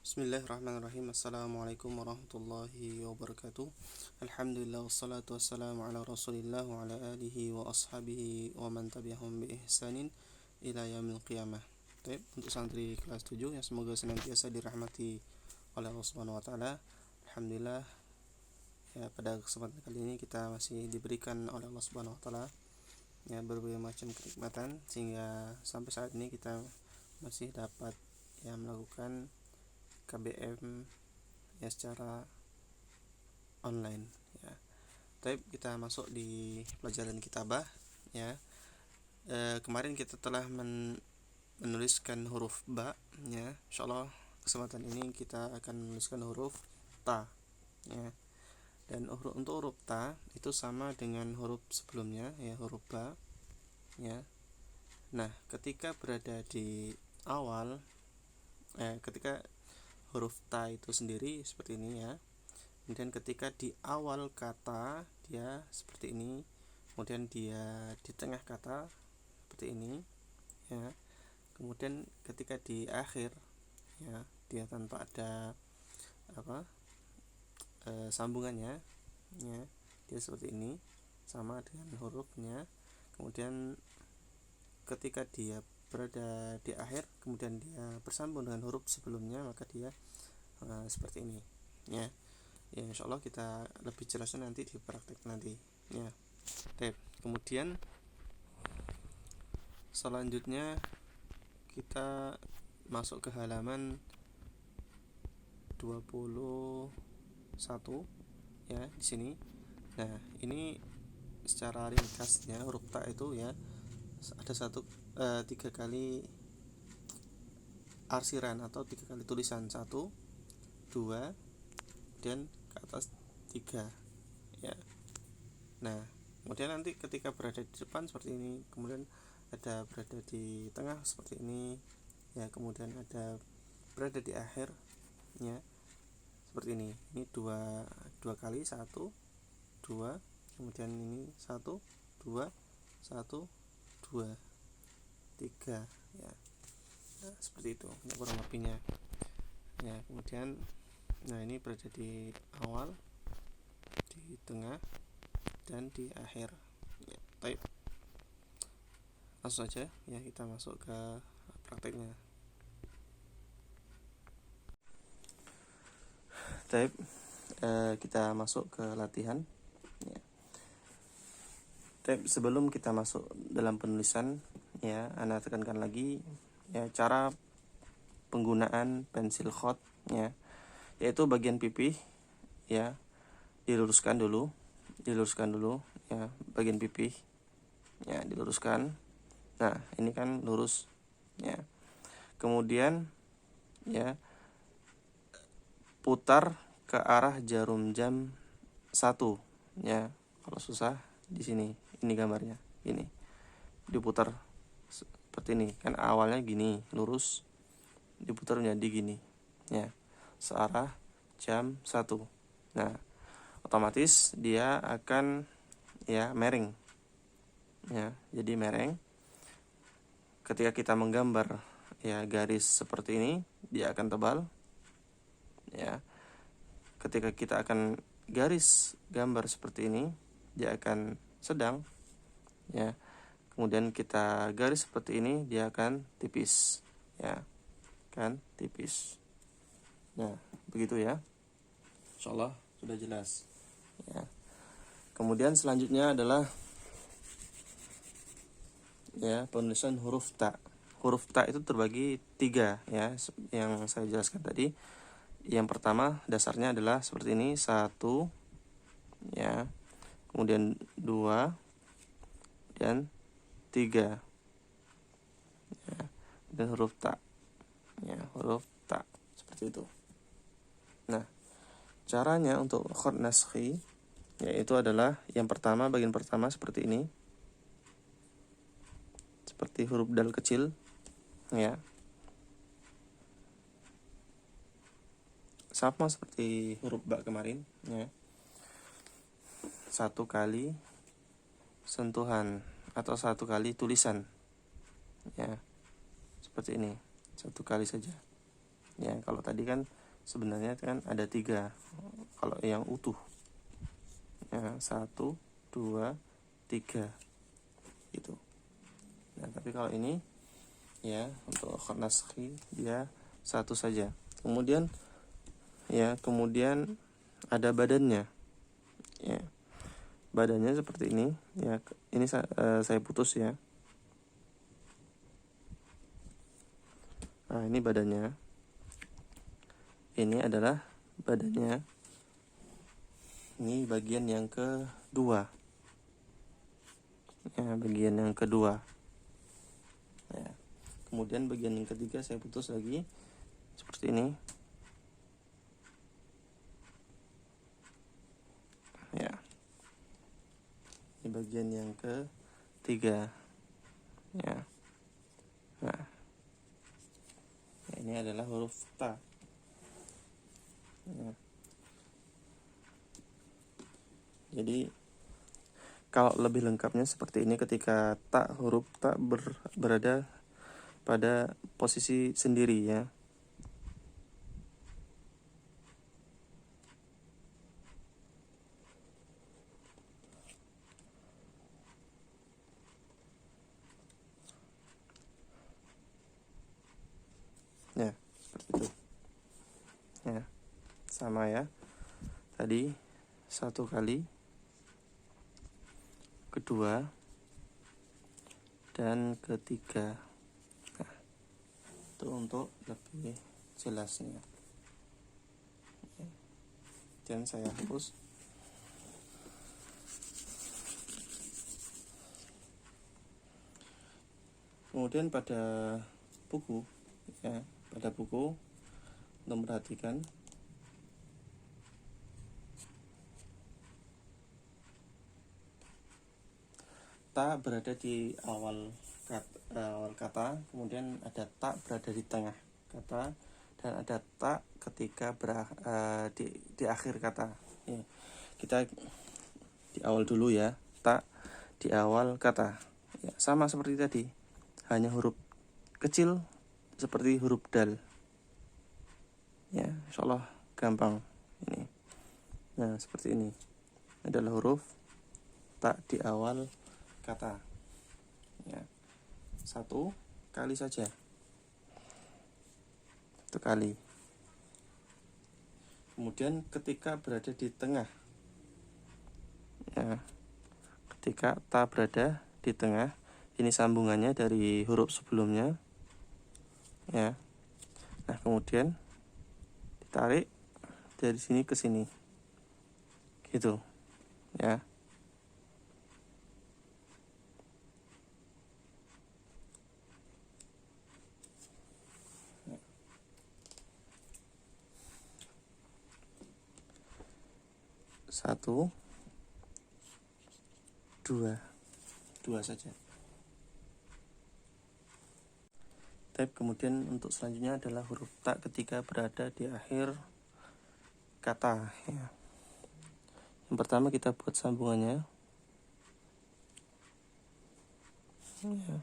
Bismillahirrahmanirrahim. Assalamualaikum warahmatullahi wabarakatuh. Alhamdulillah wassalatu wassalamu ala rasulillah wa ala alihi wa ashabihi wa man tabi'ahum bi ihsanin ila yaumil qiyamah. Baik, untuk santri kelas 7 yang semoga senantiasa dirahmati oleh Allah Subhanahu wa taala. Alhamdulillah, ya, pada kesempatan kali ini kita masih diberikan oleh Allah Subhanahu wa taala ya berbagai macam kenikmatan sehingga sampai saat ini kita masih dapat ya melakukan KBM ya secara online ya. Tapi kita masuk di pelajaran kitabah ya. Kemarin kita telah menuliskan huruf ba ya. Insyaallah kesempatan ini kita akan menuliskan huruf ta ya. Dan untuk huruf ta itu sama dengan huruf sebelumnya ya, huruf ba ya. Nah, ketika berada di awal ketika huruf ta itu sendiri seperti ini ya. Kemudian ketika di awal kata dia seperti ini, kemudian dia di tengah kata seperti ini ya. Kemudian ketika di akhir ya, dia tanpa ada sambungannya ya, dia seperti ini sama dengan hurufnya. Kemudian ketika dia berada di akhir kemudian dia bersambung dengan huruf sebelumnya, maka dia seperti ini ya. Ya, insyaallah kita lebih jelasnya nanti di praktek nanti ya. Kemudian selanjutnya kita masuk ke halaman 21 ya di sini. Nah, ini secara ringkasnya huruf ta itu ya ada 3 kali arsiran atau 3 kali tulisan, 1, 2 dan ke atas 3 ya. Nah, kemudian nanti ketika berada di depan seperti ini, kemudian ada berada di tengah seperti ini ya, kemudian ada berada di akhir ya seperti ini. Ini dua kali, 1, 2, kemudian ini 1, 2, 1, 2, 3 ya. Nah, seperti itu ya, kurang lebihnya ya. Kemudian ini berada di awal, di tengah dan di akhir ya. Baik, langsung saja ya kita masuk ke prakteknya. Baik, kita masuk ke latihan ya. Baik, sebelum kita masuk dalam penulisan ya, Anda tekankan lagi ya cara penggunaan pensil khot ya, yaitu bagian pipih ya diluruskan dulu ya, bagian pipih ya diluruskan. Nah, ini kan lurus ya. Kemudian ya putar ke arah jarum jam 1 ya. Kalau susah di sini, ini gambarnya ini diputar seperti ini kan, awalnya gini lurus, diputar menjadi gini ya, searah jam 1. Nah, otomatis dia akan ya miring ya, jadi miring. Ketika kita menggambar ya garis seperti ini, dia akan tebal ya. Ketika kita akan garis gambar seperti ini, dia akan sedang ya. Kemudian kita garis seperti ini, dia akan tipis ya, kan tipis. Nah, begitu ya. Insyaallah sudah jelas ya. Kemudian selanjutnya adalah ya penulisan huruf ta. Huruf ta itu terbagi 3 ya, yang saya jelaskan tadi. Yang pertama dasarnya adalah seperti ini, 1 ya, kemudian 2 dan 3 ya, dan huruf ta ya, huruf ta seperti itu. Nah, caranya untuk khot naskhi yaitu adalah yang pertama, bagian pertama seperti ini, seperti huruf dal kecil ya, sama seperti huruf ba kemarin ya. 1 kali sentuhan atau 1 kali tulisan ya, seperti ini, 1 kali saja Ya, kalau tadi kan sebenarnya kan ada 3 kalau yang utuh. Ya, 1, 2, 3 gitu. Nah, tapi kalau ini ya untuk naskhi dia 1 saja. Kemudian ada badannya. Ya. Badannya seperti ini ya. Ini saya putus ya. Nah, ini badannya. Ini adalah badannya. Ini bagian yang kedua. Ya, bagian yang kedua. Ya. Kemudian bagian yang ketiga saya putus lagi seperti ini. Ya. Ini bagian yang ketiga. Ya. Nah. Ini adalah huruf ta. Ya. Jadi kalau lebih lengkapnya seperti ini ketika huruf ta berada pada posisi sendiri ya. Ya, seperti itu. Ya. Sama ya. Tadi 1 kali, kedua, dan ketiga. Nah, itu untuk lebih jelasnya. Dan saya hapus. Kemudian pada buku ya, untuk memperhatikan ta berada di awal kata, kemudian ada ta berada di tengah kata, dan ada ta ketika di akhir kata. Ya, kita di awal dulu ya, ta di awal kata. Ya, sama seperti tadi, hanya huruf kecil seperti huruf dal. Ya, insyaallah gampang ini. Nah, seperti ini adalah huruf ta di awal kata. Ya, 1 kali saja. 1 kali. Kemudian ketika berada di tengah, ya, ketika ta berada di tengah, ini sambungannya dari huruf sebelumnya, ya. Nah, kemudian ditarik dari sini ke sini, gitu, ya. Satu, dua saja. Kemudian untuk selanjutnya adalah huruf ta ketika berada di akhir kata. Ya. Yang pertama kita buat sambungannya. Ya.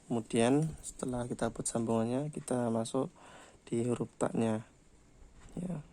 Kemudian setelah kita buat sambungannya, kita masuk di huruf ta-nya. Ya.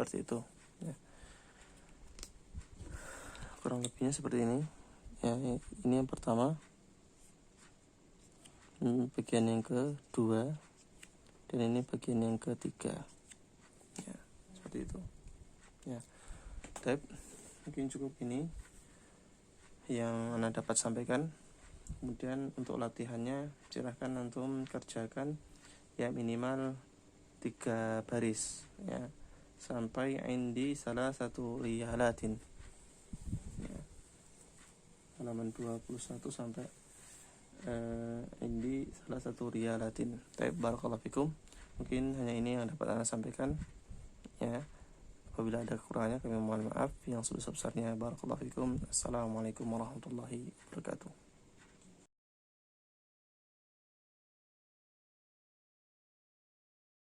Seperti itu ya. Kurang lebihnya seperti ini ya. Ini yang pertama, ini bagian yang kedua, dan ini bagian yang ketiga ya, seperti itu ya. Mungkin cukup ini yang Anda dapat sampaikan. Kemudian untuk latihannya silahkan antum kerjakan ya minimal 3 baris ya, sampai indi salah satu riyalatin ya. halaman 21 sampai ini salah satu riyalatin. Taib, barakallahu fikum. Mungkin hanya ini yang dapat Anda sampaikan ya. Apabila ada kekurangannya kami mohon maaf. Yang sebesar-besarnya barakallahu fikum. Assalamualaikum warahmatullahi wabarakatuh.